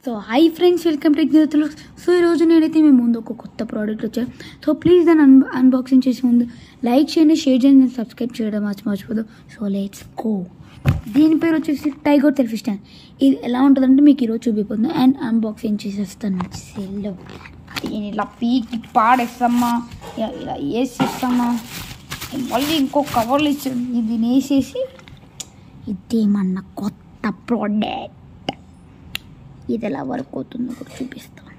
So hi friends, welcome to ఇగ్నితులు. So ఈరోజు నేనైతే మీ ముందు ఒక కొత్త ప్రోడక్ట్ వచ్చాను. సో ప్లీజ్ దాన్ని అన్బాక్సింగ్ చేసే ముందు లైక్ చేయండి, షేర్ చేయండి, సబ్స్క్రైబ్ చేయడం మర్చిపోదు. So let's go. దీని పేరు వచ్చేసి టైగర్ సెల్ఫీ స్టాండ్. ఇది ఎలా ఉంటుందంటే మీకు ఈరోజు చూపిపోతుంది అండ్ అన్బాక్సింగ్ చేసేస్తాను. సెల్లో దీని ఇలా పీకి పాడేస్తామా, ఇలా వేసేస్తామా, మళ్ళీ ఇంకో కవర్లు ఇచ్చాడు. ఇది వేసేసి ఇదేమన్నా కొత్త ప్రోడక్ట్, ఇది ఎలా వర్క్ అవుతుందో కూడా చూపిస్తాను.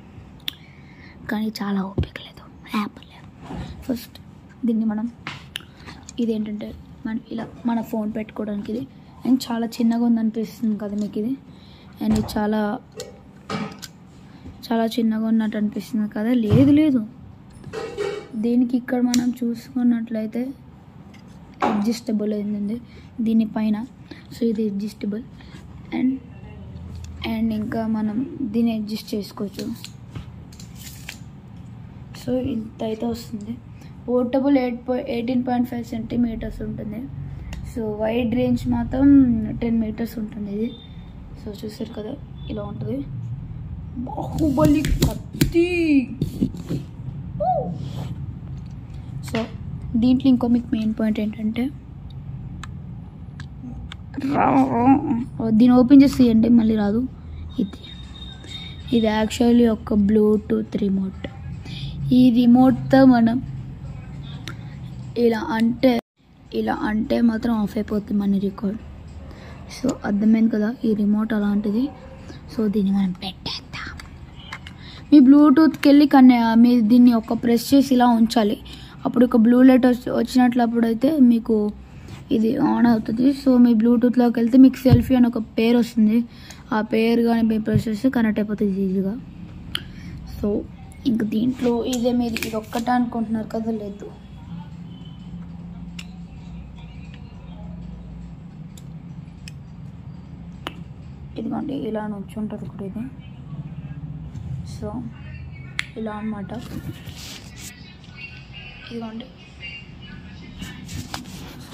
కానీ చాలా ఓపిక లేదు, యాప్ లేదు. ఫస్ట్ దీన్ని మనం ఇదేంటంటే ఇలా మన ఫోన్ పెట్టుకోవడానికి ఇది. అండ్ చాలా చిన్నగా ఉందనిపిస్తుంది కదా మీకు ఇది. అండ్ ఇది చాలా చాలా చిన్నగా ఉన్నట్టు అనిపిస్తుంది కదా. లేదు దీనికి ఇక్కడ మనం చూసుకున్నట్లయితే అడ్జస్టబుల్ అయింది దీనిపైన. సో ఇది అడ్జస్టబుల్ అండ్ ఇంకా మనం దీన్ని అడ్జస్ట్ చేసుకోవచ్చు. సో ఇంత అయితే వస్తుంది. పోర్టబుల్ 18.5 సెంటీమీటర్స్ ఉంటుంది. సో వైడ్ రేంజ్ మాత్రం 10 మీటర్స్ ఉంటుంది ఇది. సో చూసారు కదా, ఇలా ఉంటుంది. బాహుబలి కత్తి. సో దీంట్లో ఇంకో మీకు మెయిన్ పాయింట్ ఏంటంటే, దీన్ని ఓపెన్ చేసి తీయండి, మళ్ళీ రాదు. ఇది యాక్చువల్లీ ఒక బ్లూటూత్ రిమోట్. ఈ రిమోట్తో మనం ఇలా అంటే మాత్రం ఆఫ్ అయిపోతుంది మన రికార్డ్. సో అర్థమైంది కదా, ఈ రిమోట్ అలాంటిది. సో దీన్ని మనం పెట్టేద్దాం. మీ బ్లూటూత్కి వెళ్ళి మీరు దీన్ని ఒక ప్రెస్ చేసి ఇలా ఉంచాలి. అప్పుడు ఒక బ్లూ లైట్ వచ్చినట్లప్పుడు అయితే మీకు ఇది ఆన్ అవుతుంది. సో మీ బ్లూటూత్లోకి వెళ్తే మీకు సెల్ఫీ అని ఒక పేరు వస్తుంది. ఆ పేరు కానీ మీ ప్రెస్ చేస్తే కనెక్ట్ అయిపోతుంది ఈజీగా. సో ఇంక దీంట్లో ఇదే మీరు ఇది ఒక్కటే అనుకుంటున్నారు కదా, లేదు. ఇదిగోండి ఇలా నుంచి ఉంటుంది కూడా ఇది. సో ఇలా అన్నమాట. ఇదిగోండి,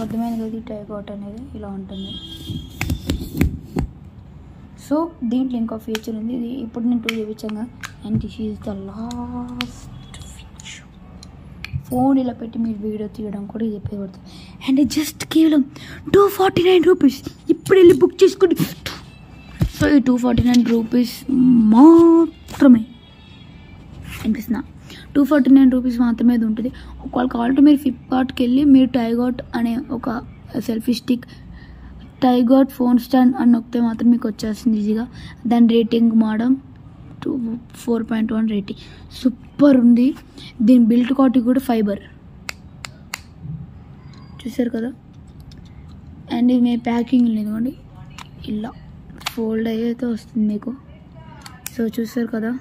అర్థమైంది కదా, ఈ టైగర్ అనేది ఇలా ఉంటుంది. సో దీంట్లో ఇంకో ఫీచర్ ఉంది. ఇది ఇప్పుడు నేను 2 చూపించాను. And this is the last feature. Phone ఇలా పెట్టి మీరు వీడియో తీయడం కూడా ఇది ఉపయోగపడుతుంది. అండ్ జస్ట్ కేవలం 249 రూపీస్. ఇప్పుడు వెళ్ళి బుక్ చేసుకోండి. సో ఈ 249 రూపీస్ మాత్రమే అనిపిస్తున్నా. 249 రూపీస్ మాత్రమే ఇది ఉంటుంది. ఒకవేళ కావాలంటే మీరు ఫ్లిప్కార్ట్కి వెళ్ళి మీరు టైగర్ అనే ఒక selfie stick, tiger phone stand అని నొక్కితే మాత్రం మీకు వచ్చేస్తుంది ఈజీగా. దాని రేటింగ్ మాత్రం 4.1 రేటింగ్. సూపర్ ఉంది. దీని బిల్ట్ క్వాలిటీ కూడా ఫైబర్. చూసారు కదా. అండ్ ఇది మీ ప్యాకింగ్ లేదండి, ఇలా ఫోల్డ్ అయితే వస్తుంది మీకు. సో చూసారు కదా,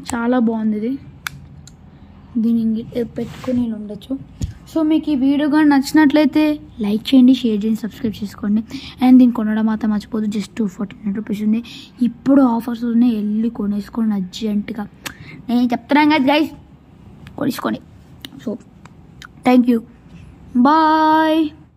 చాలా బాగుంది ఇది. దీన్ని పెట్టుకుని ఉండొచ్చు. సో మీకు ఈ వీడియో కానీ నచ్చినట్లయితే లైక్ చేయండి, షేర్ చేయండి, సబ్స్క్రైబ్ చేసుకోండి. అండ్ దీన్ని కొనడం మాత్రం మర్చిపోదు. జస్ట్ 249 రూపీస్ ఉంది. ఇప్పుడు ఆఫర్స్ ఉన్నాయి, వెళ్ళి కొనేసుకోండి అర్జెంటుగా. నేను చెప్తున్నాను కదా గైస్, కొనేసుకోండి. So thank you, bye.